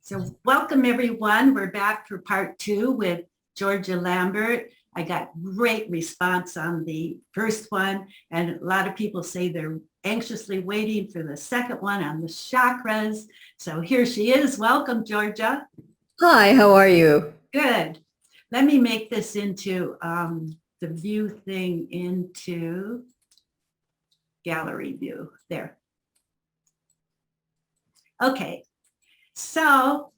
So welcome everyone. We're back for part 2 with Georgia Lambert. I got great response on the first one, and a lot of people say they're anxiously waiting for the second one on the chakras. So here she is. Welcome, Georgia. Hi, how are you? Good. Let me make this into the view thing into gallery view. There. Okay. So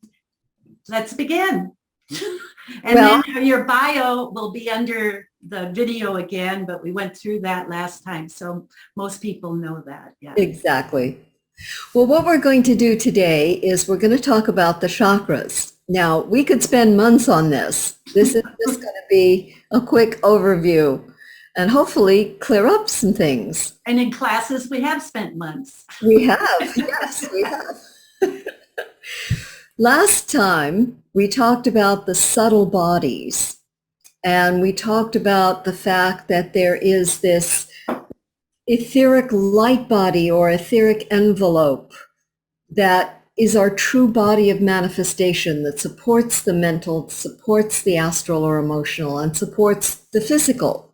let's begin. And then your bio will be under the video again, but we went through that last time. So most people know that. Yeah. Exactly. Well, what we're going to do today is we're going to talk about the chakras. Now, we could spend months on this. This is just going to be a quick overview and hopefully clear up some things. And in classes, we have spent months. We have. Yes, we have. Last time, we talked about the subtle bodies, and we talked about the fact that there is this etheric light body or etheric envelope that is our true body of manifestation that supports the mental, supports the astral or emotional, and supports the physical.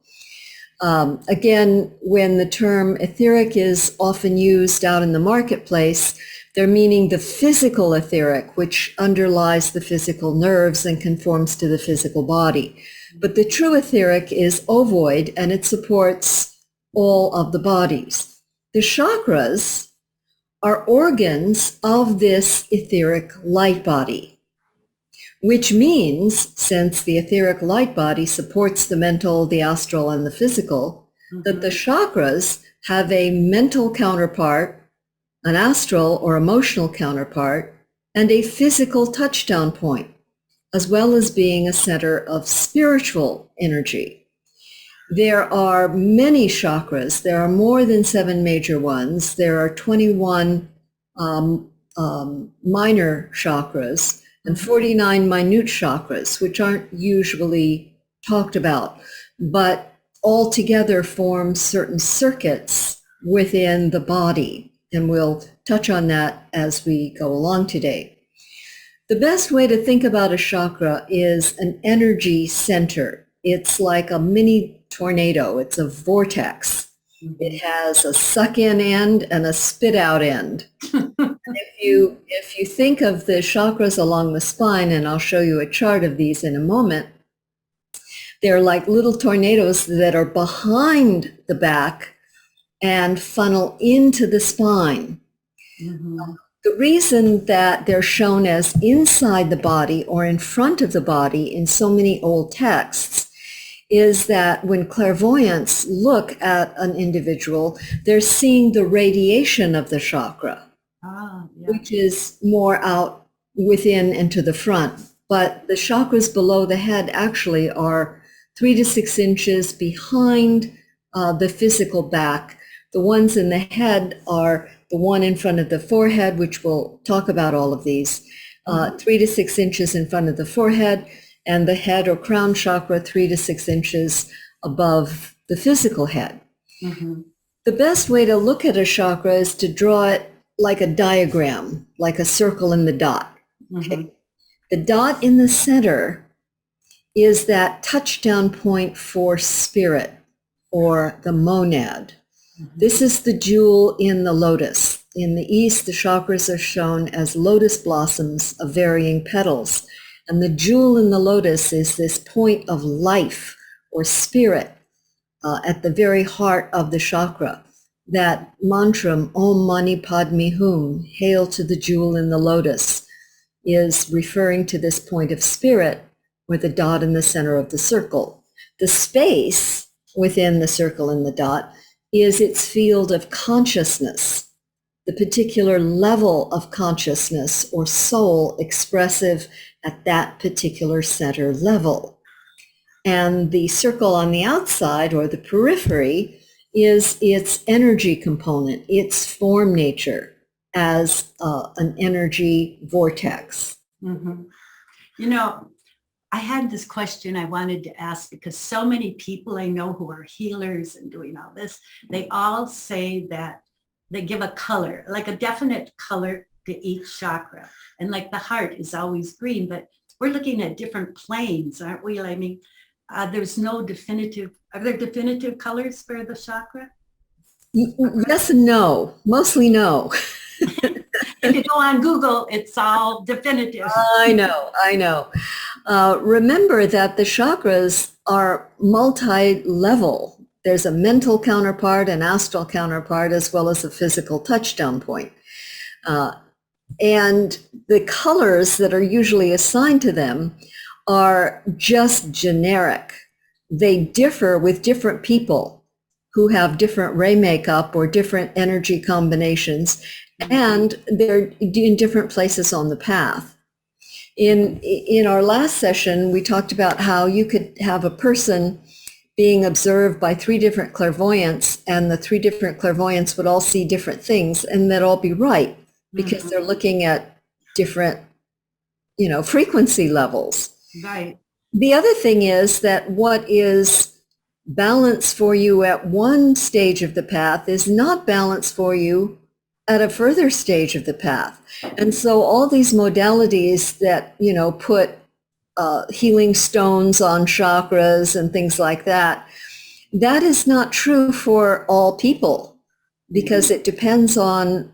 Again, when the term etheric is often used out in the marketplace, they're meaning the physical etheric, which underlies the physical nerves and conforms to the physical body. But the true etheric is ovoid, and it supports all of the bodies. The chakras are organs of this etheric light body, which means, since the etheric light body supports the mental, the astral, and the physical, that the chakras have a mental counterpart, an astral or emotional counterpart, and a physical touchdown point, as well as being a center of spiritual energy. There are many chakras. There are more than 7 major ones. There are 21 minor chakras and 49 minute chakras, which aren't usually talked about, but all together form certain circuits within the body. And we'll touch on that as we go along today. The best way to think about a chakra is an energy center. It's like a mini tornado. It's a vortex. It has a suck-in end and a spit-out end. If you think of the chakras along the spine, and I'll show you a chart of these in a moment, they're like little tornadoes that are behind the back and funnel into the spine. The reason that they're shown as inside the body or in front of the body in so many old texts is that when clairvoyants look at an individual, they're seeing the radiation of the chakra, which is more out within and to the front. But the chakras below the head actually are 3 to 6 inches behind the physical back. The ones in the head are the one in front of the forehead, which we'll talk about all of these, 3 to 6 inches in front of the forehead, and the head or crown chakra 3 to 6 inches above the physical head. The best way to look at a chakra is to draw it like a diagram, like a circle in the dot. Okay? The dot in the center is that touchdown point for spirit or the monad. This is the jewel in the lotus. In the East, the chakras are shown as lotus blossoms of varying petals. And the jewel in the lotus is this point of life or spirit at the very heart of the chakra. That mantra, Om Mani Padme Hum, hail to the jewel in the lotus, is referring to this point of spirit with a dot in the center of the circle. The space within the circle and the dot is its field of consciousness, the particular level of consciousness or soul expressive at that particular center level. And the circle on the outside or the periphery is its energy component, its form nature as an energy vortex. You know, I had this question I wanted to ask because so many people I know who are healers and doing all this, they all say that they give a color, like a definite color to each chakra. And like the heart is always green, but we're looking at different planes, aren't we? I mean, there's no definitive, are there definitive colors for the chakra? Yes and no, mostly no. If you go on Google, it's all definitive. I know. Remember that the chakras are multi-level. There's a mental counterpart, an astral counterpart, as well as a physical touchdown point. And the colors that are usually assigned to them are just generic. They differ with different people who have different ray makeup or different energy combinations, and they're in different places on the path. In our last session, we talked about how you could have a person being observed by 3 different clairvoyants, and the 3 different clairvoyants would all see different things, and they'd all be right because they're looking at different, frequency levels. Right. The other thing is that what is balance for you at one stage of the path is not balance for you at a further stage of the path. And so all these modalities that, put healing stones on chakras and things like that, that is not true for all people, because it depends on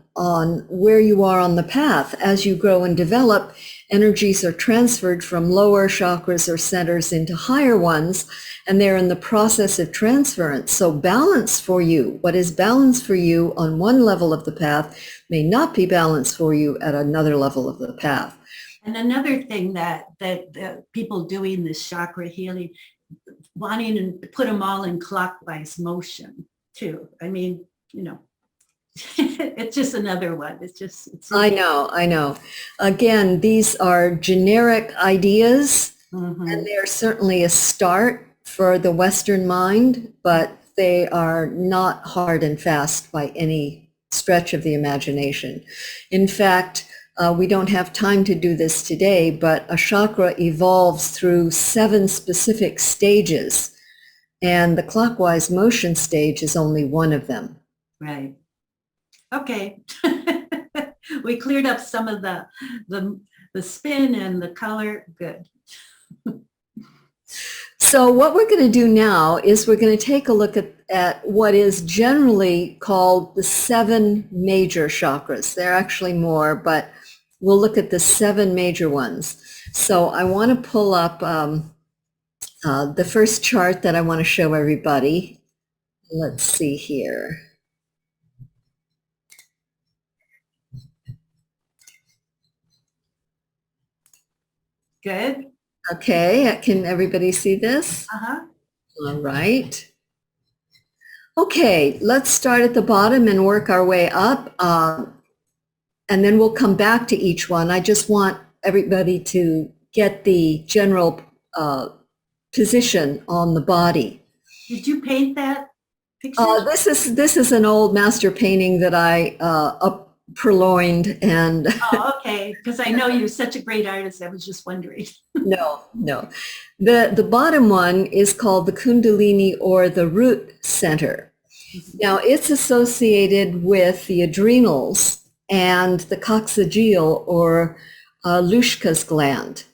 where you are on the path. As you grow and develop, energies are transferred from lower chakras or centers into higher ones, and they're in the process of transference. So balance for you, what is balance for you on one level of the path may not be balanced for you at another level of the path. And another thing that people doing this chakra healing, wanting to put them all in clockwise motion too. I mean, it's just another one. I know. Again, these are generic ideas, and they're certainly a start for the Western mind, but they are not hard and fast by any stretch of the imagination. In fact, we don't have time to do this today, but a chakra evolves through 7 specific stages, and the clockwise motion stage is only one of them. Right. Okay. We cleared up some of the spin and the color. Good. So what we're going to do now is we're going to take a look at what is generally called the 7 major chakras. There are actually more, but we'll look at the 7 major ones. So I want to pull up the first chart that I want to show everybody. Let's see here. Good. Okay, can everybody see this? All right. Okay, let's start at the bottom and work our way up, and then we'll come back to each one. I just want everybody to get the general position on the body. Did you paint that picture? This is an old master painting that I purloined, and oh, okay, because I know you're such a great artist. I was just wondering. No. The bottom one is called the Kundalini, or the root center. Now it's associated with the adrenals and the coccygeal, or Luschka's gland.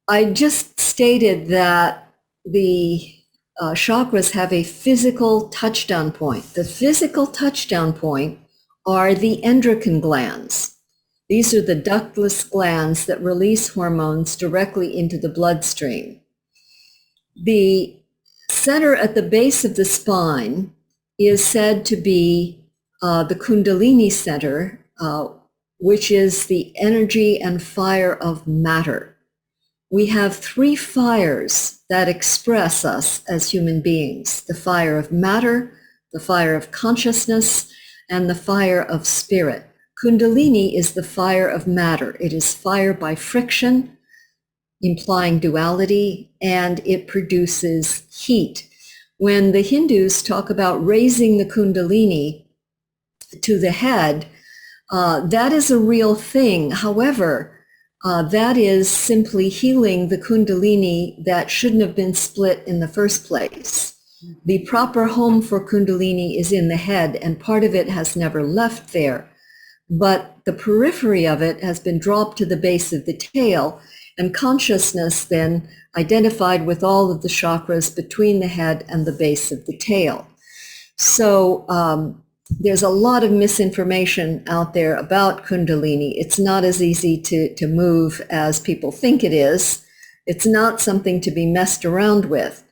I just stated that the chakras have a physical touchdown point. The physical touchdown point are the endocrine glands. These are the ductless glands that release hormones directly into the bloodstream. The center at the base of the spine is said to be the Kundalini center, which is the energy and fire of matter. We have 3 fires that express us as human beings: the fire of matter, the fire of consciousness, and the fire of spirit. Kundalini is the fire of matter. It is fire by friction, implying duality, and it produces heat. When the Hindus talk about raising the Kundalini to the head, that is a real thing. However, that is simply healing the Kundalini that shouldn't have been split in the first place. The proper home for Kundalini is in the head, and part of it has never left there. But the periphery of it has been dropped to the base of the tail, and consciousness then identified with all of the chakras between the head and the base of the tail. So there's a lot of misinformation out there about Kundalini. It's not as easy to move as people think it is. It's not something to be messed around with,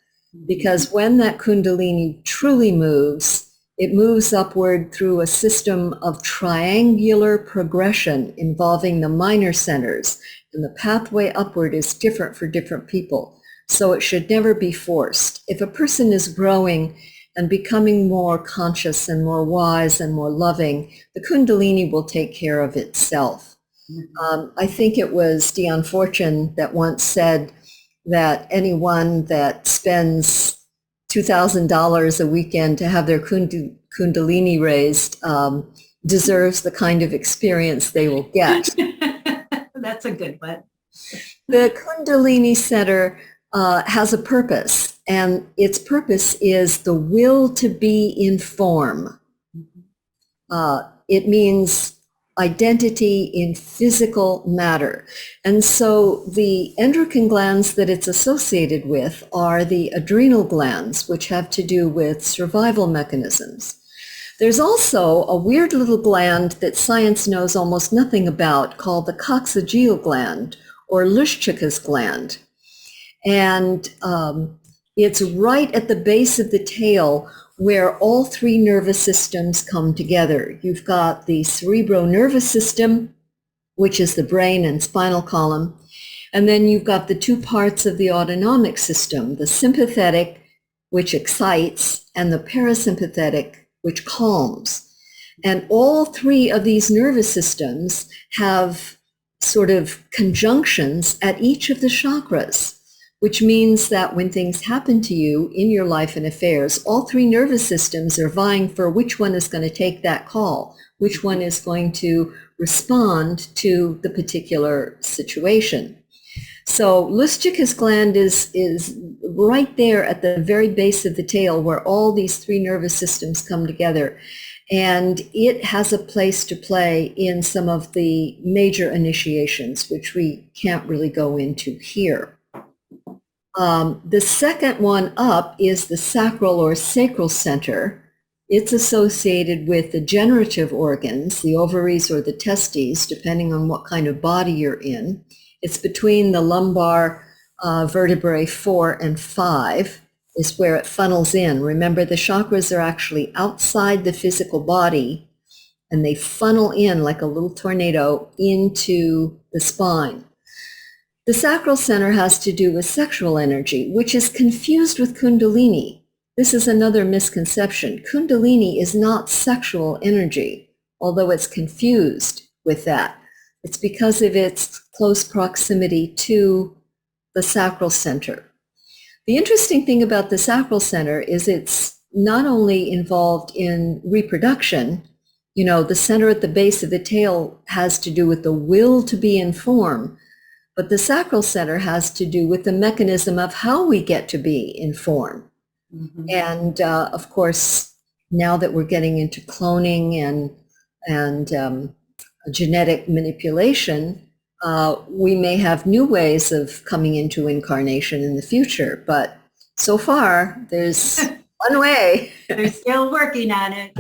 because when that Kundalini truly moves, it moves upward through a system of triangular progression involving the minor centers, and the pathway upward is different for different people. So it should never be forced. If a person is growing and becoming more conscious and more wise and more loving, the Kundalini will take care of itself. I think it was Dion Fortune that once said that anyone that spends $2,000 a weekend to have their Kundalini raised deserves the kind of experience they will get. That's a good one. The Kundalini Center has a purpose, and its purpose is the will to be in form. It means identity in physical matter. And so the endocrine glands that it's associated with are the adrenal glands, which have to do with survival mechanisms. There's also a weird little gland that science knows almost nothing about called the Coccygeal Gland, or Lyschika's gland. And it's right at the base of the tail where all three nervous systems come together. You've got the cerebronervous system, which is the brain and spinal column. And then you've got the two parts of the autonomic system, the sympathetic, which excites, and the parasympathetic, which calms. And all three of these nervous systems have sort of conjunctions at each of the chakras, which means that when things happen to you in your life and affairs, all three nervous systems are vying for which one is going to take that call, which one is going to respond to the particular situation. So Lyschika's gland is right there at the very base of the tail where all these three nervous systems come together. And it has a place to play in some of the major initiations, which we can't really go into here. The second one up is the sacral or sacral center. It's associated with the generative organs, the ovaries or the testes, depending on what kind of body you're in. It's between the lumbar vertebrae 4 and 5 is where it funnels in. Remember, the chakras are actually outside the physical body, and they funnel in like a little tornado into the spine. The sacral center has to do with sexual energy, which is confused with Kundalini. This is another misconception. Kundalini is not sexual energy, although it's confused with that. It's because of its close proximity to the sacral center. The interesting thing about the sacral center is it's not only involved in reproduction. You know, the center at the base of the tail has to do with the will to be in form, but the sacral center has to do with the mechanism of how we get to be in form. Mm-hmm. And of course, now that we're getting into cloning and genetic manipulation, we may have new ways of coming into incarnation in the future. But so far, there's one way. They're still working on it.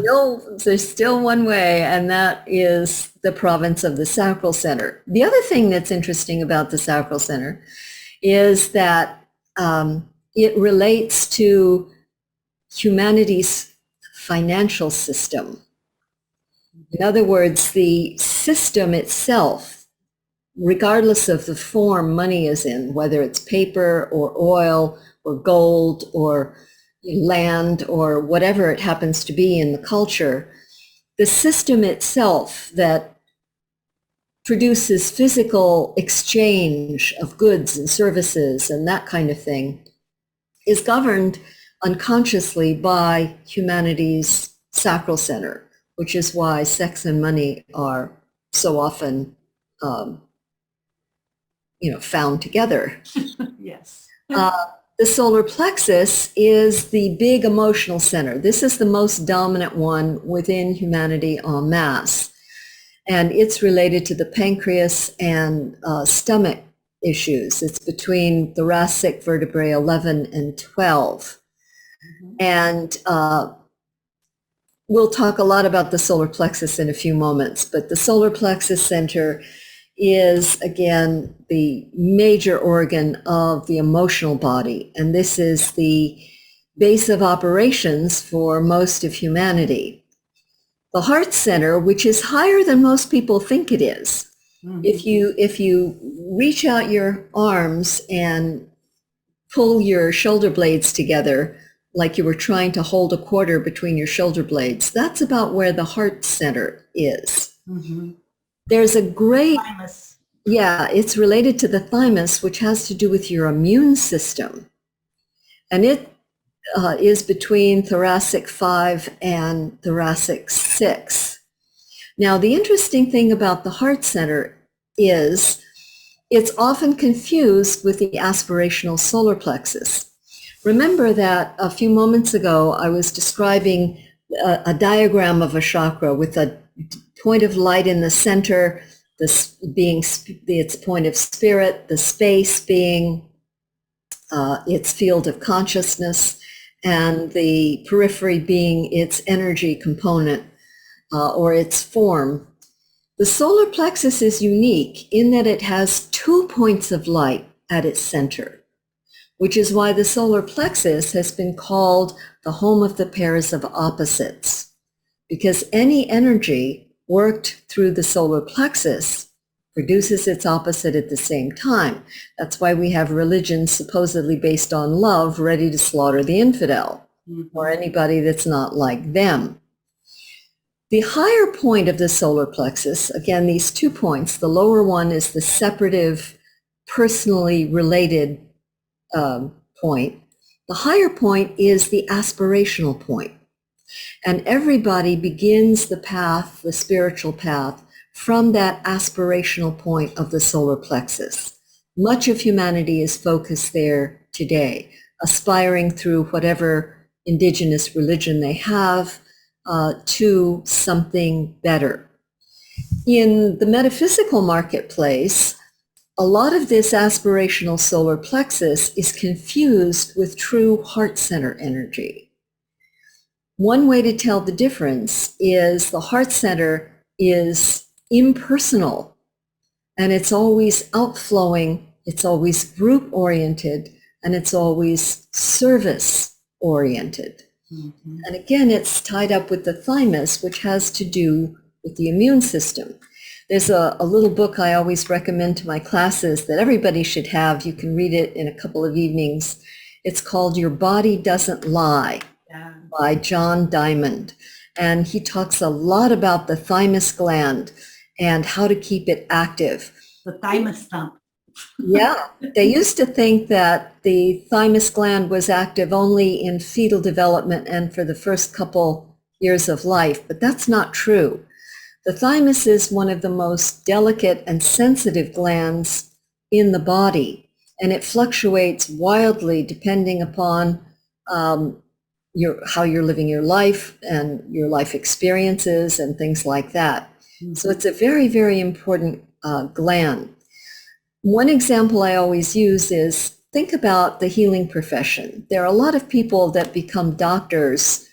There's still one way, and that is the province of the sacral center. The other thing that's interesting about the sacral center is that it relates to humanity's financial system. In other words, the system itself, regardless of the form money is in, whether it's paper or oil or gold or land or whatever it happens to be in the culture, the system itself that produces physical exchange of goods and services and that kind of thing is governed unconsciously by humanity's sacral center, which is why sex and money are so often, found together. Yes. The solar plexus is the big emotional center. This is the most dominant one within humanity en masse. and it's related to the pancreas and stomach issues. It's between thoracic vertebrae 11 and 12. And we'll talk a lot about the solar plexus in a few moments, but the solar plexus center is, again, the major organ of the emotional body. And this is the base of operations for most of humanity. The heart center, which is higher than most people think it is. If you reach out your arms and pull your shoulder blades together, like you were trying to hold a quarter between your shoulder blades, that's about where the heart center is. There's a great, it's related to the thymus, which has to do with your immune system. And it is between thoracic 5 and thoracic 6. Now, the interesting thing about the heart center is it's often confused with the aspirational solar plexus. Remember that a few moments ago, I was describing a diagram of a chakra with a point of light in the center, this being its point of spirit, the space being its field of consciousness, and the periphery being its energy component or its form. The solar plexus is unique in that it has 2 points of light at its center, which is why the solar plexus has been called the home of the pairs of opposites, because any energy worked through the solar plexus produces its opposite at the same time. That's why we have religions supposedly based on love ready to slaughter the infidel or anybody that's not like them. The higher point of the solar plexus, again, these 2 points, the lower one is the separative, personally related point. The higher point is the aspirational point. And everybody begins the path, the spiritual path, from that aspirational point of the solar plexus. Much of humanity is focused there today, aspiring through whatever indigenous religion they have to something better. In the metaphysical marketplace, a lot of this aspirational solar plexus is confused with true heart center energy. One way to tell the difference is the heart center is impersonal, and it's always outflowing, it's always group oriented, and it's always service oriented. And again, it's tied up with the thymus, which has to do with the immune system. There's a little book I always recommend to my classes that everybody should have. You can read it in a couple of evenings. It's called Your Body Doesn't Lie by John Diamond. And he talks a lot about the thymus gland and how to keep it active. The thymus thump. Yeah, they used to think that the thymus gland was active only in fetal development and for the first couple years of life, but that's not true. The thymus is one of the most delicate and sensitive glands in the body, and it fluctuates wildly depending upon how you're living your life and your life experiences and things like that. So it's a very, very important gland. One example I always use is, think about the healing profession. There are a lot of people that become doctors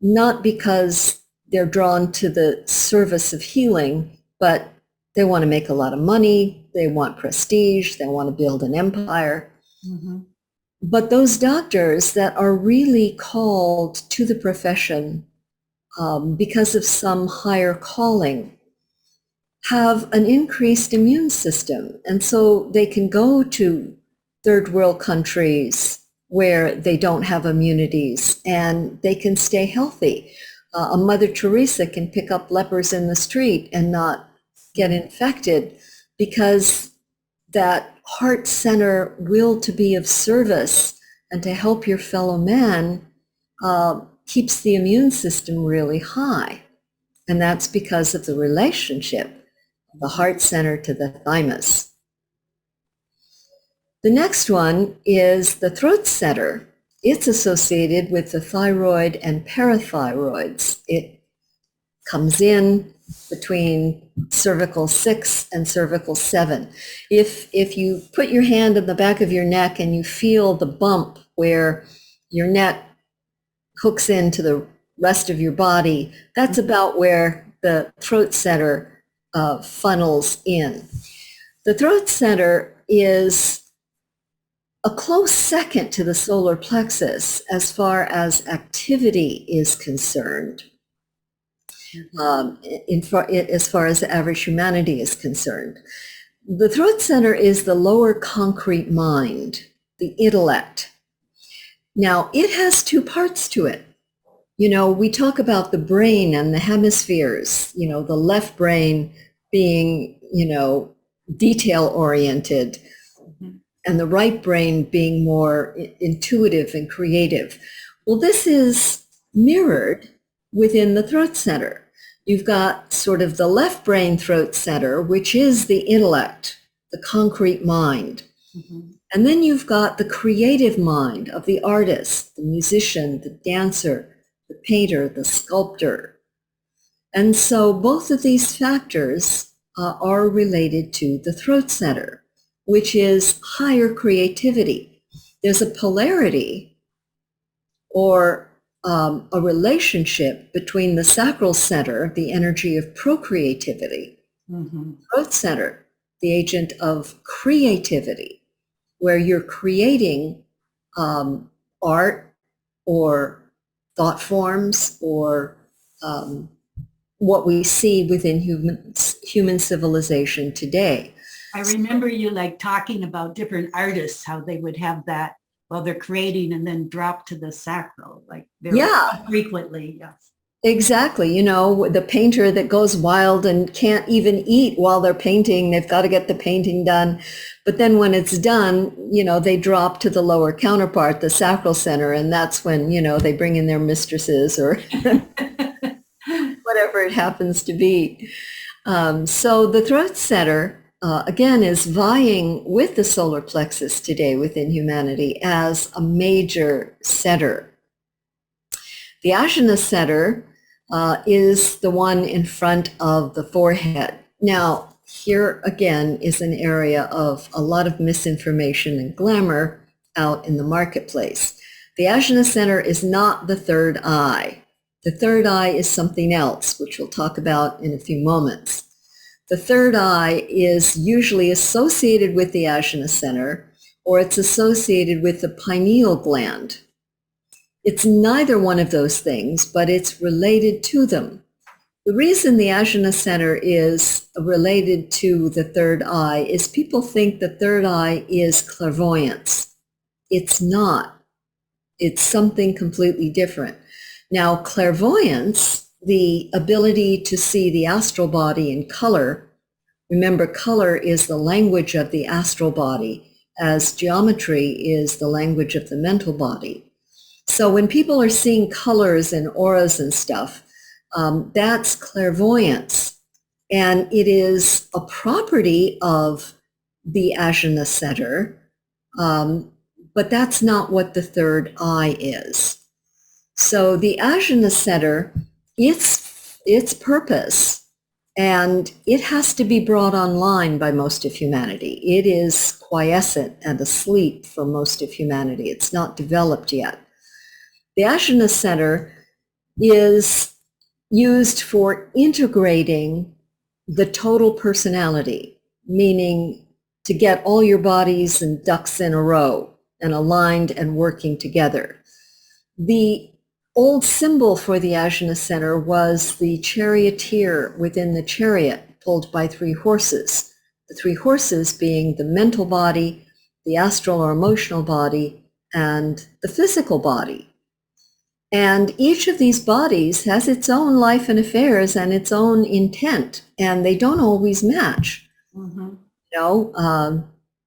not because they're drawn to the service of healing, but they want to make a lot of money, they want prestige, they want to build an empire. But those doctors that are really called to the profession because of some higher calling have an increased immune system. And so they can go to third world countries where they don't have immunities and they can stay healthy. A Mother Teresa can pick up lepers in the street and not get infected because that heart center will to be of service and to help your fellow man keeps the immune system really high. And that's because of the relationship of the heart center to the thymus. The next one is the throat center. It's associated with the thyroid and parathyroids. comes in between cervical 6 and cervical 7. If you put your hand in the back of your neck and you feel the bump where your neck hooks into the rest of your body, that's about where the throat center funnels in. The throat center is a close second to the solar plexus as far as activity is concerned, as far as the average humanity is concerned. The throat center is the lower concrete mind, the intellect. Now, it has two parts to it. You know, we talk about the brain and the hemispheres, you know, the left brain being, you know, detail-oriented, and the right brain being more intuitive and creative. Well, this is mirrored within the throat center. You've got sort of the left brain throat center, which is the intellect, the concrete mind. And then you've got the creative mind of the artist, the musician, the dancer, the painter, the sculptor. And so both of these factors are related to the throat center, which is higher creativity. There's a polarity or a relationship between the sacral center, the energy of procreativity, throat center, the agent of creativity, where you're creating art or thought forms or what we see within human civilization today. I remember you like talking about different artists, how they would have that while they're creating and then drop to the sacral, like frequently. Yes. Exactly. You know, the painter that goes wild and can't even eat while they're painting, they've got to get the painting done. But then when it's done, you know, they drop to the lower counterpart, the sacral center, and that's when, you know, they bring in their mistresses or whatever it happens to be. So the throat center, again, is vying with the solar plexus today within humanity as a major center. The Ajna center is the one in front of the forehead. Now, here again is an area of a lot of misinformation and glamour out in the marketplace. The Ajna center is not the third eye. The third eye is something else, which we'll talk about in a few moments. The third eye is usually associated with the Ajna center, or it's associated with the pineal gland. It's neither one of those things, but it's related to them. The reason the Ajna center is related to the third eye is people think the third eye is clairvoyance. It's not. It's something completely different. Now, clairvoyance, the ability to see the astral body in color, remember, color is the language of the astral body, as geometry is the language of the mental body. So when people are seeing colors and auras and stuff, that's clairvoyance. And it is a property of the Ajna center, but that's not what the third eye is. So the Ajna center, its purpose, and it has to be brought online by most of humanity. It is quiescent and asleep for most of humanity. It's not developed yet. The Ajna center is used for integrating the total personality, meaning to get all your bodies and ducks in a row and aligned and working together. The old symbol for the Ajna center was the charioteer within the chariot pulled by three horses. The three horses being the mental body, the astral or emotional body, and the physical body. And each of these bodies has its own life and affairs and its own intent, and they don't always match. You know,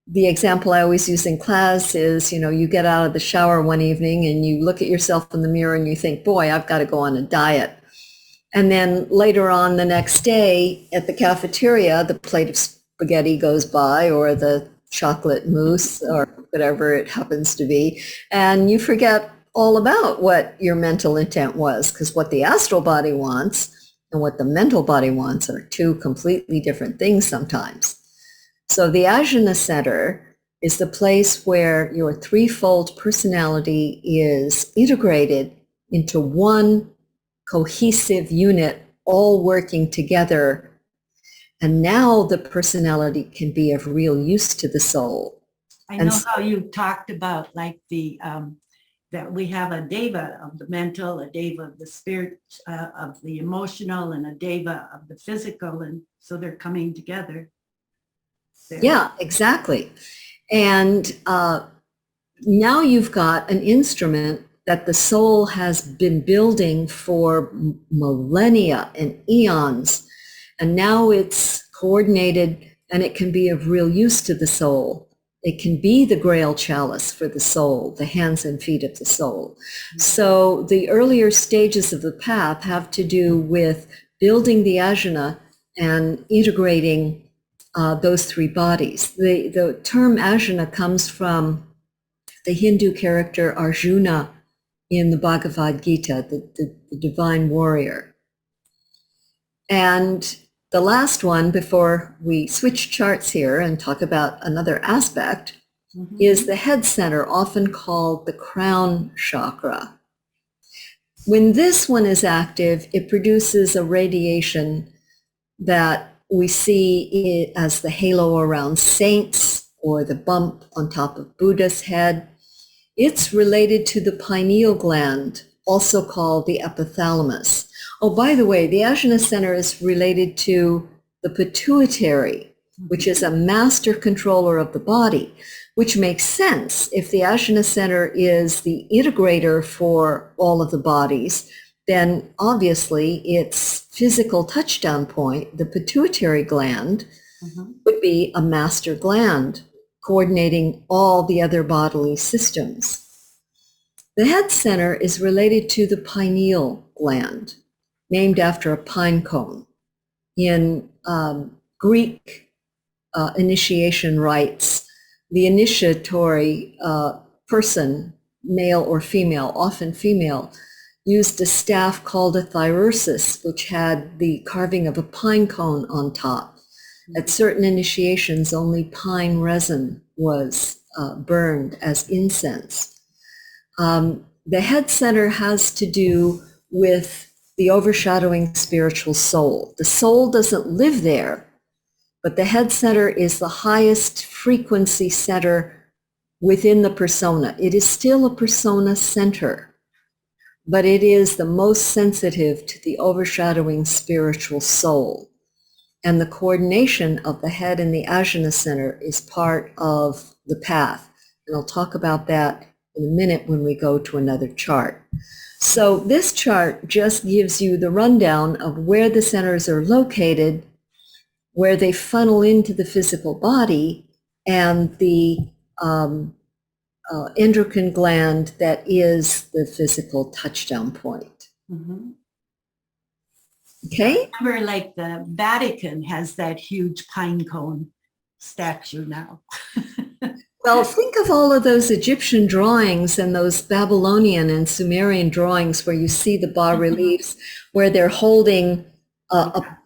the example I always use in class is, you know, you get out of the shower one evening and you look at yourself in the mirror and you think, boy, I've got to go on a diet. And then later on the next day at the cafeteria, the plate of spaghetti goes by or the chocolate mousse or whatever it happens to be, and you forget all about what your mental intent was, because what the astral body wants and what the mental body wants are two completely different things sometimes. So the Ajna Center is the place where your threefold personality is integrated into one cohesive unit, all working together. And now the personality can be of real use to the soul. I know how you talked about like the that we have a deva of the mental, a deva of the spirit, of the emotional, and a deva of the physical, and so they're coming together. Yeah, exactly. And now you've got an instrument that the soul has been building for millennia and eons, and now it's coordinated and it can be of real use to the soul. It can be the Grail chalice for the soul, the hands and feet of the soul. So the earlier stages of the path have to do with building the ajna and integrating those three bodies. The term ajna comes from the Hindu character Arjuna in the Bhagavad Gita, the divine warrior. And the last one, before we switch charts here and talk about another aspect, is the head center, often called the crown chakra. When this one is active, it produces a radiation that we see as the halo around saints or the bump on top of Buddha's head. It's related to the pineal gland, also called the epithalamus. Oh, by the way, the Ajna Center is related to the pituitary, which is a master controller of the body, which makes sense. If the Ajna Center is the integrator for all of the bodies, then obviously its physical touchdown point, the pituitary gland, would be a master gland coordinating all the other bodily systems. The head center is related to the pineal gland, named after a pine cone. In Greek initiation rites, the initiatory person, male or female, often female, used a staff called a thyrsus, which had the carving of a pine cone on top. At certain initiations, only pine resin was burned as incense. The head center has to do with the overshadowing spiritual soul. The soul doesn't live there, but the head center is the highest frequency center within the persona. It is still a persona center, but it is the most sensitive to the overshadowing spiritual soul. And the coordination of the head and the Ajna Center is part of the path. And I'll talk about that in a minute when we go to another chart. So this chart just gives you the rundown of where the centers are located, where they funnel into the physical body, and the endocrine gland that is the physical touchdown point. Okay? Remember, like the Vatican has that huge pine cone statue now. Well, think of all of those Egyptian drawings and those Babylonian and Sumerian drawings where you see the bas-reliefs where they're holding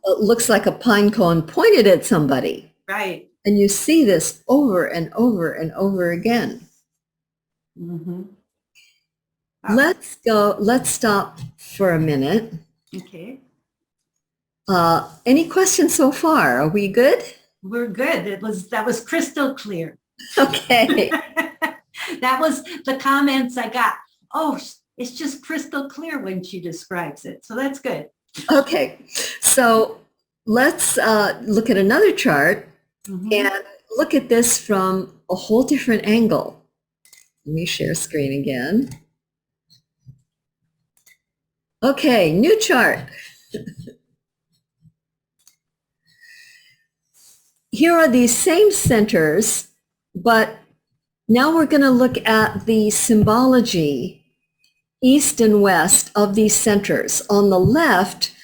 looks like a pine cone pointed at somebody. Right. And you see this over and over and over again. Let's stop for a minute. Okay. Any questions so far? Are we good? We're good. That was crystal clear. Okay. That was the comments I got. Oh, it's just crystal clear when she describes it. So that's good. Okay. So let's look at another chart and look at this from a whole different angle. Let me share screen again. Okay, new chart. Here are these same centers, but now we're going to look at the symbology, east and west, of these centers. On the left,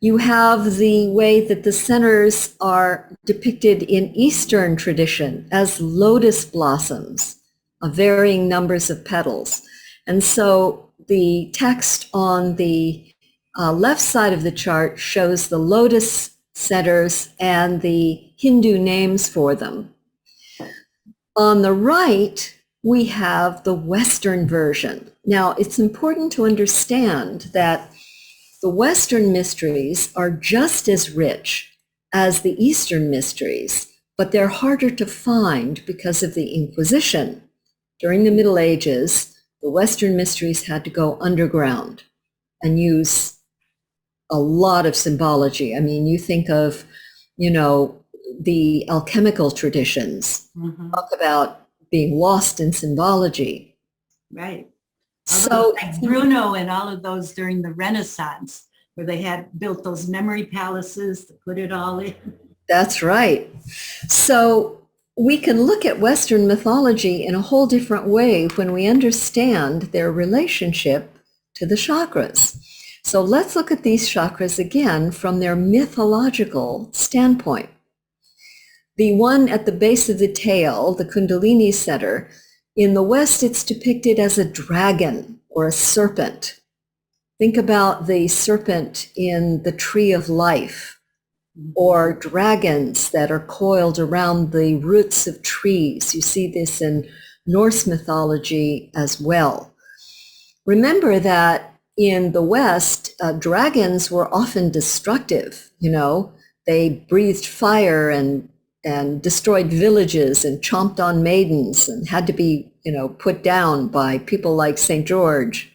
you have the way that the centers are depicted in Eastern tradition as lotus blossoms of varying numbers of petals. And so the text on the left side of the chart shows the Lotus centers and the Hindu names for them. On the right, we have the Western version. Now, it's important to understand that the Western mysteries are just as rich as the Eastern mysteries, but they're harder to find because of the Inquisition. During the Middle Ages, the Western mysteries had to go underground and use a lot of symbology. I mean, you think of, the alchemical traditions, talk about being lost in symbology. Right. So like Bruno and all of those during the Renaissance, where they had built those memory palaces to put it all in. That's right. So we can look at Western mythology in a whole different way when we understand their relationship to the chakras. So let's look at these chakras again from their mythological standpoint. The one at the base of the tail, the Kundalini center, in the West, it's depicted as a dragon or a serpent. Think about the serpent in the tree of life, or dragons that are coiled around the roots of trees. You see this in Norse mythology as well. Remember that in the West, dragons were often destructive. They breathed fire and destroyed villages and chomped on maidens and had to be, put down by people like St. George.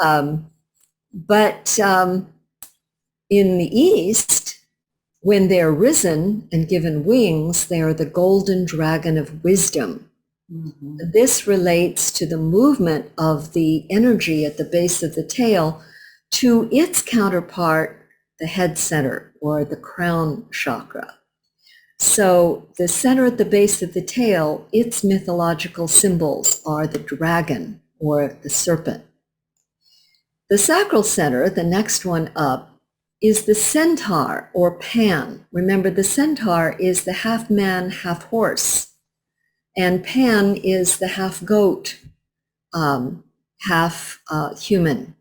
But in the East, when they're risen and given wings, they are the golden dragon of wisdom. This relates to the movement of the energy at the base of the tail to its counterpart, the head center or the crown chakra. So the center at the base of the tail, its mythological symbols are the dragon or the serpent. The sacral center, the next one up, is the centaur or Pan. Remember, the centaur is the half man, half horse, and Pan is the half goat, half human.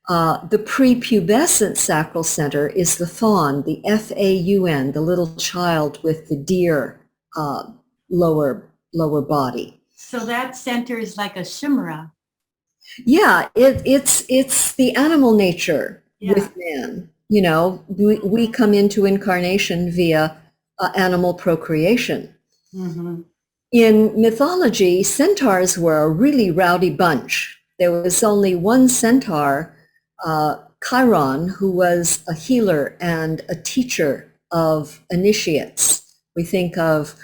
The prepubescent sacral center is the faun, the Faun, the little child with the deer lower body. So that center is like a shimra. Yeah, it's the animal nature with man. We come into incarnation via animal procreation. In mythology, centaurs were a really rowdy bunch. There was only one centaur, Chiron, who was a healer and a teacher of initiates. We think of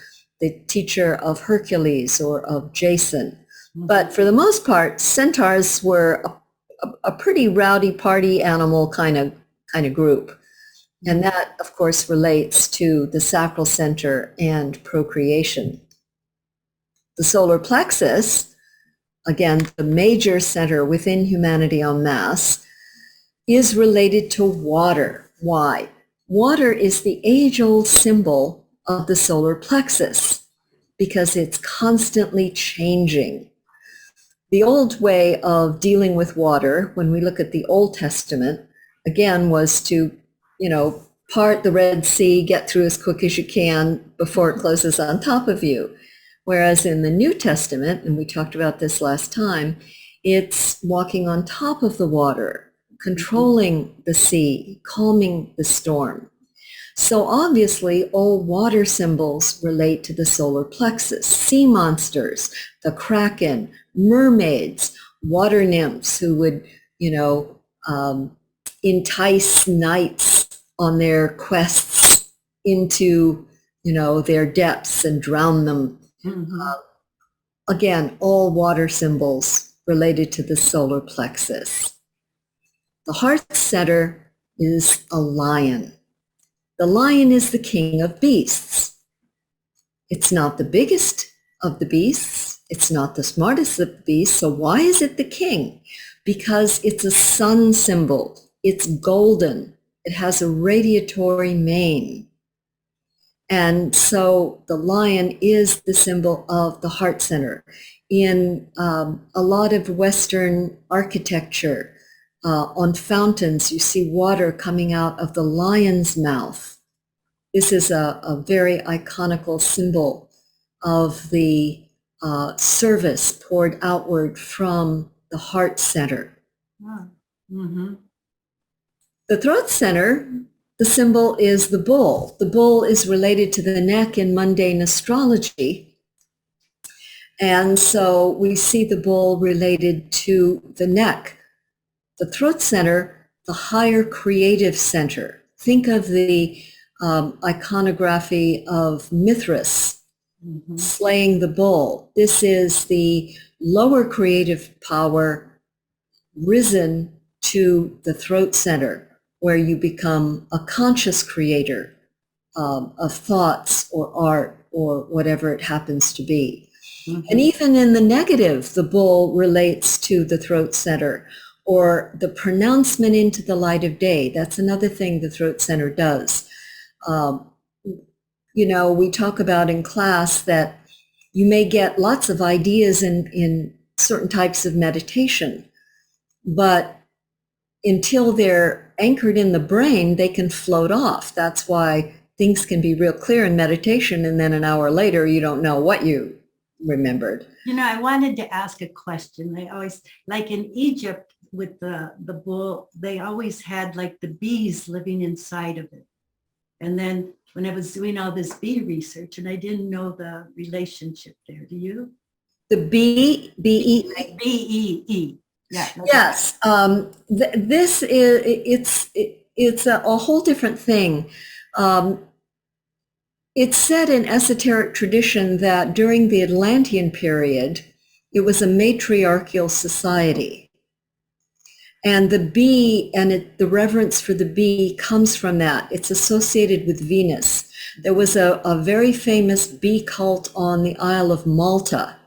the teacher of Hercules or of Jason. But for the most part, centaurs were a pretty rowdy party animal kind of group. And that, of course, relates to the sacral center and procreation. The solar plexus, again, the major center within humanity en masse, is related to water. Why? Water is the age-old symbol of the solar plexus because it's constantly changing. The old way of dealing with water, when we look at the Old Testament, again, was to, part the Red Sea, get through as quick as you can before it closes on top of you. Whereas in the New Testament, and we talked about this last time, it's walking on top of the water, controlling the sea, calming the storm. So obviously, all water symbols relate to the solar plexus. Sea monsters, the kraken, mermaids, water nymphs who would, entice knights on their quests into, their depths and drown them. Again, all water symbols related to the solar plexus. The heart center is a lion. The lion is the king of beasts. It's not the biggest of the beasts. It's not the smartest of the beasts. So why is it the king? Because it's a sun symbol. It's golden. It has a radiatory mane. And so the lion is the symbol of the heart center. In a lot of Western architecture, on fountains, you see water coming out of the lion's mouth. This is a very iconical symbol of the service poured outward from the heart center. Oh. Mm-hmm. The throat center, the symbol is the bull. The bull is related to the neck in mundane astrology. And so we see the bull related to the neck. The throat center, the higher creative center. Think of the iconography of Mithras slaying the bull. This is the lower creative power risen to the throat center, where you become a conscious creator of thoughts or art or whatever it happens to be. And even in the negative, the bull relates to the throat center, or the pronouncement into the light of day. That's another thing the throat center does. We talk about in class that you may get lots of ideas in certain types of meditation, but until they're anchored in the brain, they can float off. That's why things can be real clear in meditation, and then an hour later, you don't know what you remembered. I wanted to ask a question. They always, like in Egypt with the bull, they always had like the bees living inside of it. And then when I was doing all this bee research, and I didn't know the relationship there. Do you? The bee, B-E-E. B-E-E. Yeah. Yes. This is, it's a whole different thing. It's said in esoteric tradition that during the Atlantean period, it was a matriarchal society. And the bee and the reverence for the bee comes from that. It's associated with Venus. There was a very famous bee cult on the Isle of Malta,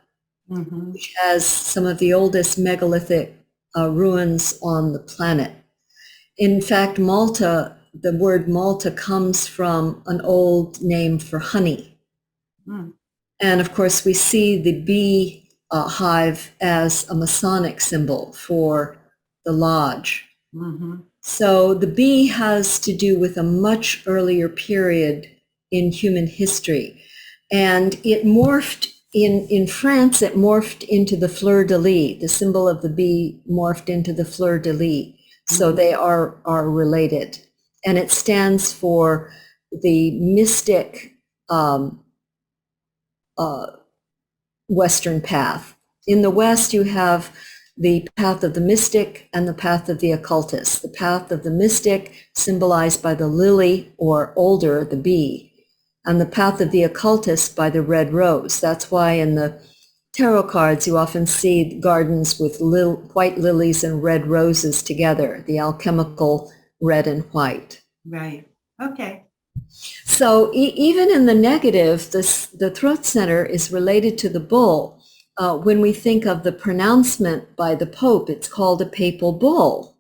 which has some of the oldest megalithic ruins on the planet. In fact, Malta, the word Malta comes from an old name for honey. And of course, we see the bee hive as a Masonic symbol for the lodge. So the bee has to do with a much earlier period in human history. And it morphed in France, it morphed into the fleur-de-lis. The symbol of the bee morphed into the fleur-de-lis. So they are related. And it stands for the mystic Western path. In the West, you have the path of the mystic and the path of the occultist. The path of the mystic symbolized by the lily, or older, the bee, and the path of the occultist by the red rose. That's why in the tarot cards you often see gardens with white lilies and red roses together, the alchemical red and white. Right. Okay. So even in the negative, the throat center is related to the bull. When we think of the pronouncement by the Pope, it's called a papal bull.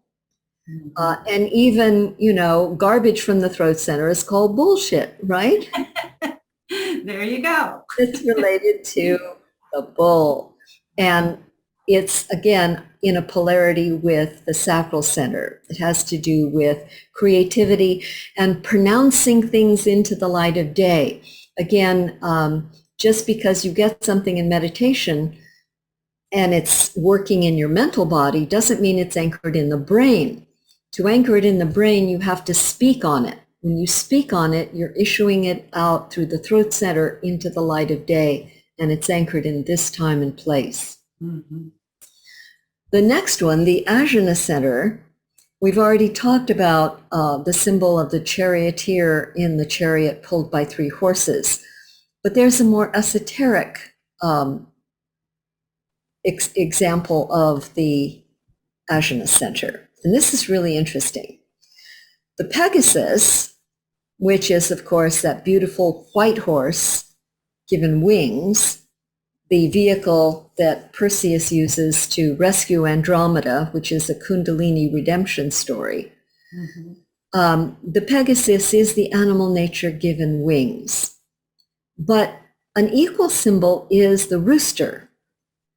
And even, garbage from the throat center is called bullshit, right? There you go. It's related to the bull. And it's, again, in a polarity with the sacral center. It has to do with creativity and pronouncing things into the light of day. Again, just because you get something in meditation and it's working in your mental body doesn't mean it's anchored in the brain. To anchor it in the brain, you have to speak on it. When you speak on it, you're issuing it out through the throat center into the light of day, and it's anchored in this time and place. The next one, the Ajna Center, we've already talked about the symbol of the charioteer in the chariot pulled by 3 horses. But there's a more esoteric example of the Ajna Center. And this is really interesting. The Pegasus, which is, of course, that beautiful white horse given wings, the vehicle that Perseus uses to rescue Andromeda, which is a Kundalini redemption story. The Pegasus is the animal nature given wings. But an equal symbol is the rooster.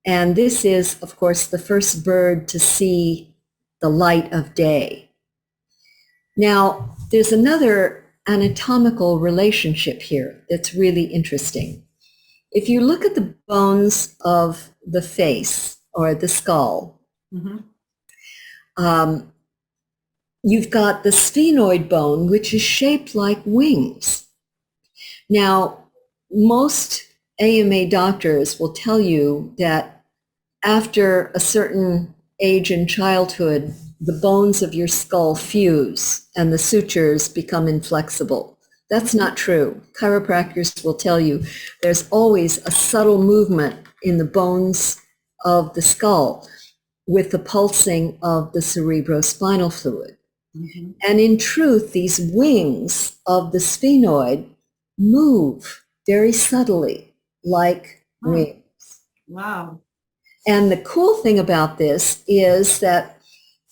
And this is, of course, the first bird to see the light of day. Now, there's another anatomical relationship here that's really interesting. If you look at the bones of the face or the skull, you've got the sphenoid bone, which is shaped like wings. Now, most AMA doctors will tell you that after a certain age in childhood, the bones of your skull fuse and the sutures become inflexible. That's not true. Chiropractors will tell you there's always a subtle movement in the bones of the skull with the pulsing of the cerebrospinal fluid. And in truth, these wings of the sphenoid move very subtly like wings. Wow. And the cool thing about this is that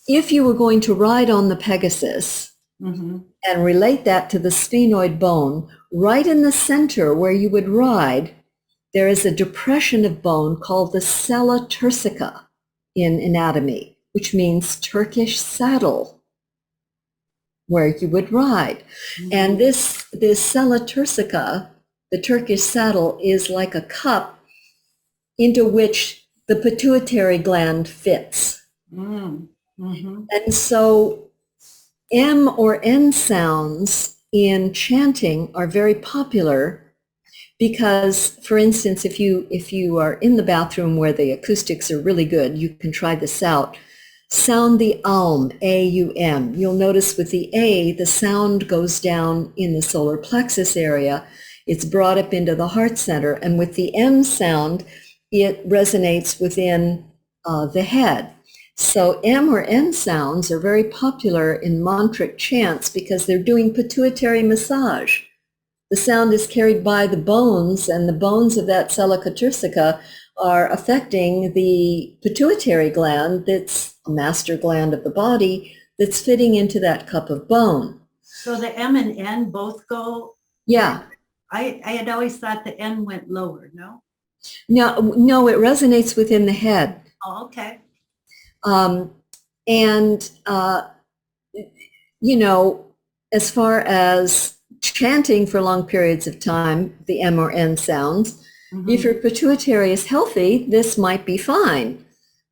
if you were going to ride on the Pegasus and relate that to the sphenoid bone, right in the center where you would ride, there is a depression of bone called the sella turcica in anatomy, which means Turkish saddle, where you would ride. And this sella turcica, the Turkish saddle, is like a cup into which the pituitary gland fits. And so M or N sounds in chanting are very popular because, for instance, if you are in the bathroom where the acoustics are really good, you can try this out. Sound the Aum, A-U-M. You'll notice with the A, the sound goes down in the solar plexus area. It's brought up into the heart center. And with the M sound, it resonates within the head. So M or N sounds are very popular in mantric chants because they're doing pituitary massage. The sound is carried by the bones, and the bones of that sella turcica are affecting the pituitary gland that's a master gland of the body that's fitting into that cup of bone. So the M and N both go? Yeah. I had always thought the N went lower, no? No, it resonates within the head. Oh, okay. As far as chanting for long periods of time, the M or N sounds, if your pituitary is healthy, this might be fine.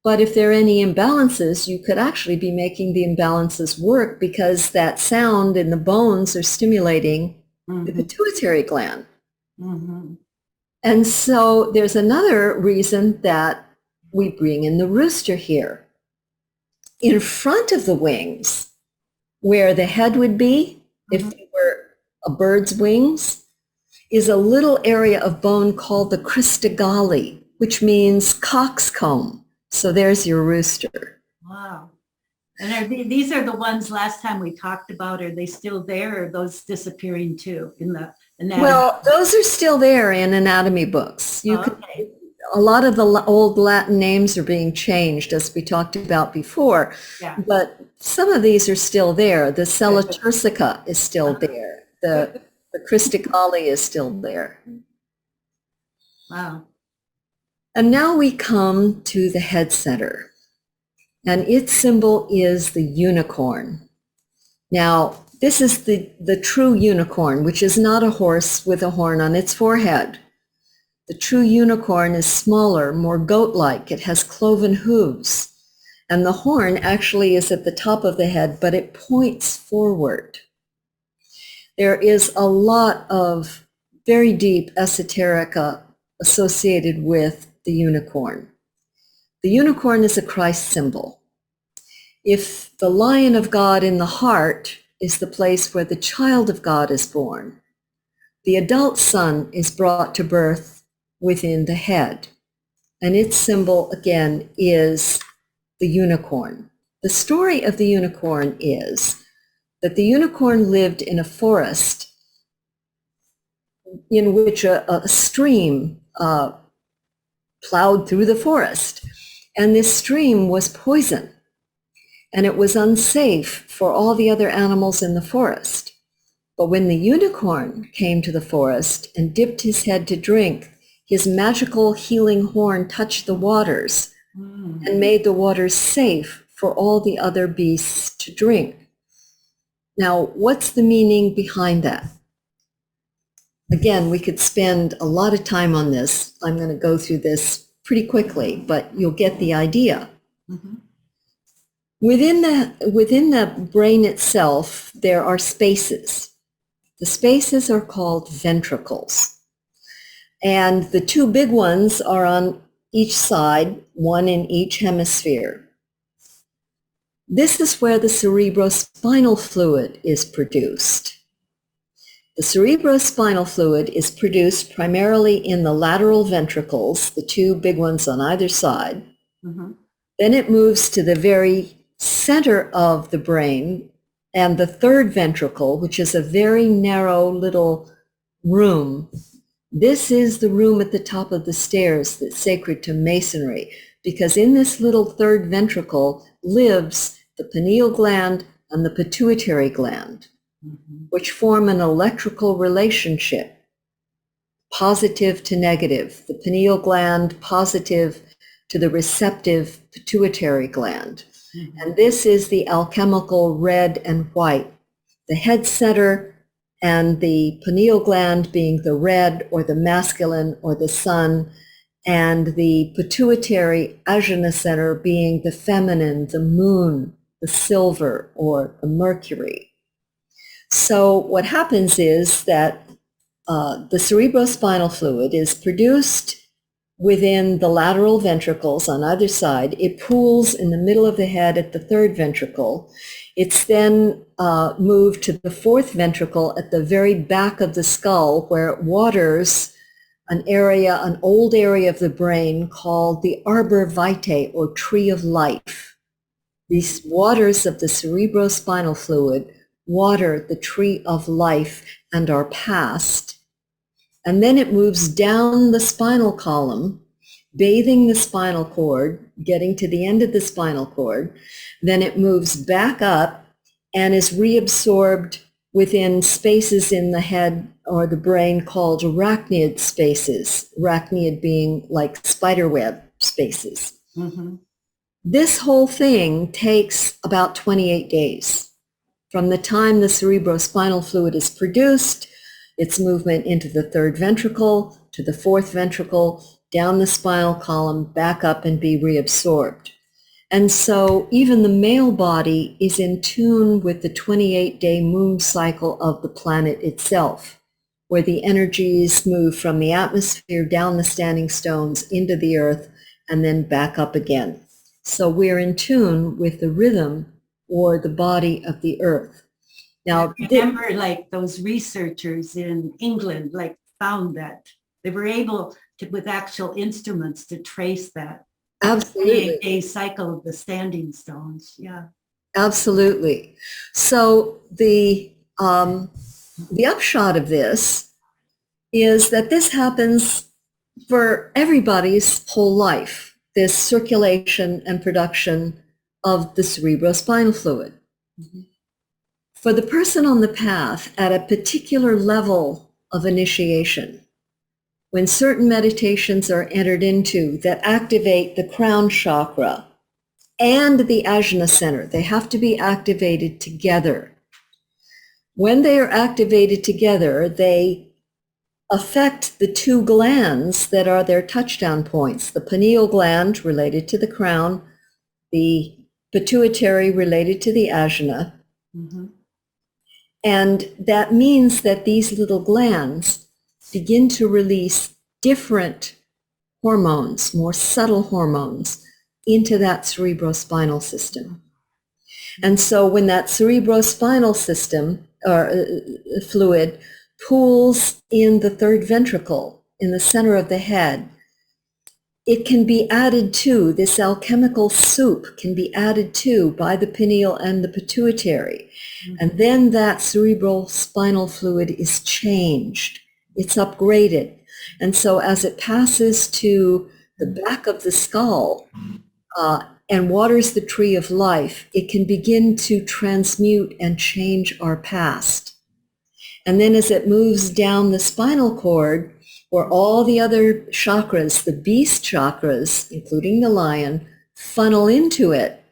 But if there are any imbalances, you could actually be making the imbalances work because that sound in the bones are stimulating the pituitary gland. And so there's another reason that we bring in the rooster here. In front of the wings, where the head would be, if it were a bird's wings, is a little area of bone called the cristagalli, which means coxcomb. So there's your rooster. Wow. And these are the ones last time we talked about. Are they still there, or are those disappearing too in the anatomy? Well, those are still there in anatomy books. A lot of the old Latin names are being changed, as we talked about before. Yeah. But some of these are still there. The sella turcica is still there. The cristagalli is still there. Wow. And now we come to the head center. And its symbol is the unicorn. Now, this is the true unicorn, which is not a horse with a horn on its forehead. The true unicorn is smaller, more goat-like. It has cloven hooves. And the horn actually is at the top of the head, but it points forward. There is a lot of very deep esoterica associated with the unicorn. The unicorn is a Christ symbol. If the Lion of God in the heart is the place where the child of God is born, the adult son is brought to birth within the head. And its symbol, again, is the unicorn. The story of the unicorn is that the unicorn lived in a forest in which a stream plowed through the forest. And this stream was poison, and it was unsafe for all the other animals in the forest. But when the unicorn came to the forest and dipped his head to drink, his magical healing horn touched the waters and made the waters safe for all the other beasts to drink. Now, what's the meaning behind that? Again, we could spend a lot of time on this. I'm going to go through this pretty quickly, but you'll get the idea. Mm-hmm. Within the brain itself, there are spaces. The spaces are called ventricles. And the two big ones are on each side, one in each hemisphere. This is where the cerebrospinal fluid is produced. The cerebrospinal fluid is produced primarily in the lateral ventricles, the two big ones on either side. Mm-hmm. Then it moves to the very center of the brain and the third ventricle, which is a very narrow little room. This is the room at the top of the stairs that's sacred to Masonry, because in this little third ventricle lives the pineal gland and the pituitary gland, Mm-hmm. which form an electrical relationship, positive to negative. The pineal gland positive to the receptive pituitary gland. Mm-hmm. And this is the alchemical red and white. The head center and the pineal gland being the red or the masculine or the sun, and the pituitary ajna center being the feminine, the moon, the silver, or the mercury. So what happens is that the cerebrospinal fluid is produced within the lateral ventricles on either side. It pools in the middle of the head at the third ventricle. It's then moved to the fourth ventricle at the very back of the skull, where it waters an old area of the brain called the arbor vitae, or tree of life. These waters of the cerebrospinal fluid water the tree of life and our past. And then it moves down the spinal column, bathing the spinal cord, getting to the end of the spinal cord. Then it moves back up and is reabsorbed within spaces in the head or the brain called arachnoid spaces, arachnoid being like spiderweb spaces. Mm-hmm. This whole thing takes about 28 days. From the time the cerebrospinal fluid is produced, its movement into the third ventricle, to the fourth ventricle, down the spinal column, back up and be reabsorbed. And so even the male body is in tune with the 28-day moon cycle of the planet itself, where the energies move from the atmosphere down the standing stones into the earth and then back up again. So we're in tune with the rhythm or the body of the earth. Now, I remember like those researchers in England like found that they were able to, with actual instruments, to trace that absolutely 28-day cycle of the standing stones. Yeah. Absolutely. So the upshot of this is that this happens for everybody's whole life, this circulation and production of the cerebrospinal fluid. Mm-hmm. For the person on the path at a particular level of initiation, when certain meditations are entered into that activate the crown chakra and the ajna center, they have to be activated together. When they are activated together, they affect the two glands that are their touchdown points, the pineal gland related to the crown, the pituitary related to the ajna. Mm-hmm. And that means that these little glands begin to release different hormones, more subtle hormones, into that cerebrospinal system. And so when that cerebrospinal system or fluid pools in the third ventricle, in the center of the head, it can be added to, this alchemical soup can be added to by the pineal and the pituitary. Mm-hmm. And then that cerebrospinal fluid is changed. It's upgraded. And so as it passes to the back of the skull and waters the tree of life, it can begin to transmute and change our past. And then as it moves down the spinal cord, where all the other chakras, the beast chakras, including the lion, funnel into it,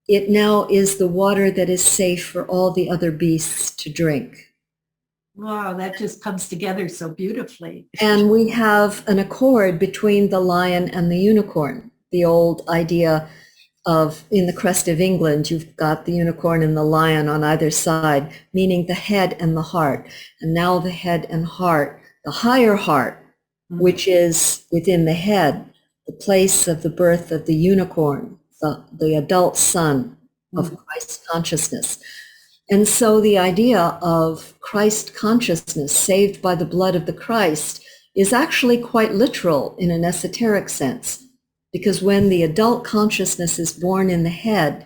it now is the water that is safe for all the other beasts to drink. Wow, that just comes together so beautifully. And we have an accord between the lion and the unicorn. The old idea of, in the crest of England, you've got the unicorn and the lion on either side, meaning the head and the heart. And now the head and heart, the higher heart, which is within the head, the place of the birth of the unicorn, the adult son of Christ consciousness. And so the idea of Christ consciousness saved by the blood of the Christ is actually quite literal in an esoteric sense, because when the adult consciousness is born in the head,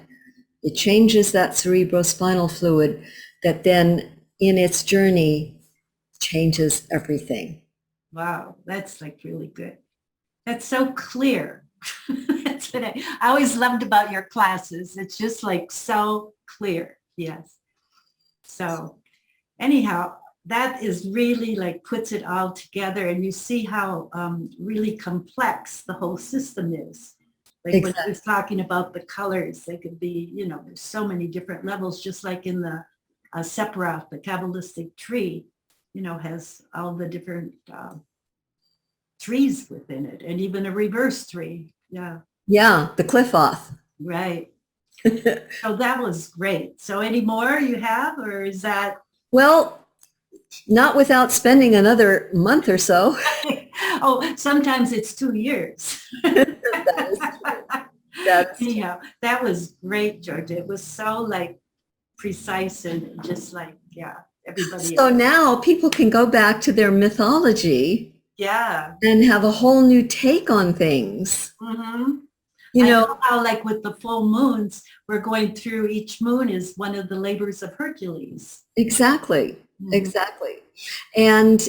it changes that cerebrospinal fluid that then in its journey changes everything. Wow, that's like really good. That's so clear. That's what I always loved about your classes. It's just like so clear. Yes. So anyhow, that is really like puts it all together, and you see how really complex the whole system is. Like when I was talking about the colors, they could be, you know, there's so many different levels, just like in the Sephiroth, the Kabbalistic tree, you know, has all the different trees within it, and even a reverse tree. Yeah. Yeah, the Cliffoth. Right. So that was great. So any more you have, or is that? Well, not without spending another month or so. Oh, sometimes it's 2 years. That is true. Anyhow, that was great, Georgia. It was so like precise and just like, yeah, everybody. So now people can go back to their mythology. Yeah. And have a whole new take on things. Mm-hmm. You know, I know how like with the full moons, we're going through, each moon is one of the labors of Hercules. Exactly. Exactly. And,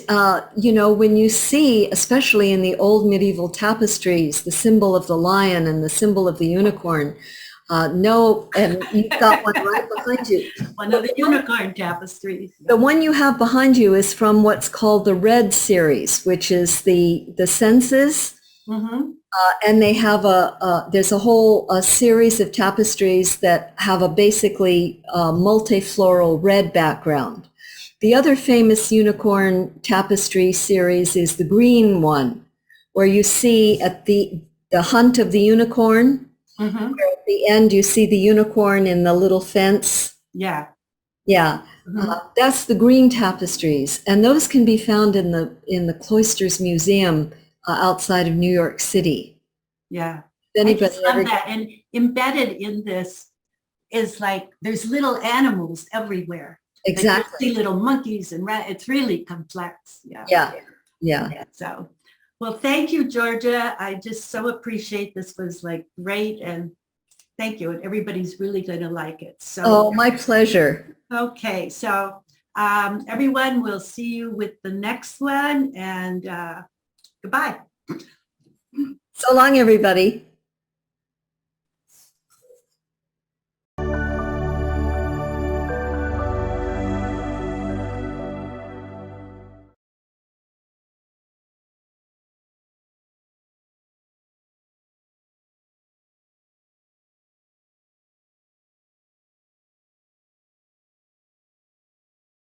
you know, when you see, especially in the old medieval tapestries, the symbol of the lion and the symbol of the unicorn, and you've got one right behind you. One of the unicorn tapestries. The one you have behind you is from what's called the Red series, which is the senses. And they have there's a whole series of tapestries that have a basically multifloral red background. The other famous unicorn tapestry series is the green one, where you see at the hunt of the unicorn, where at the end you see the unicorn in the little fence. Yeah. Yeah. That's the green tapestries. And those can be found in the Cloisters Museum outside of New York City. Yeah. Anybody I just love that. And embedded in this is like, there's little animals everywhere. Exactly. Like you see little monkeys and it's really complex. Yeah. Yeah. So, well, thank you, Georgia. I just so appreciate this. Was like great. And thank you. And everybody's really going to like it. So, oh, my pleasure. Okay. So everyone, we'll see you with the next one, and goodbye. So long, everybody.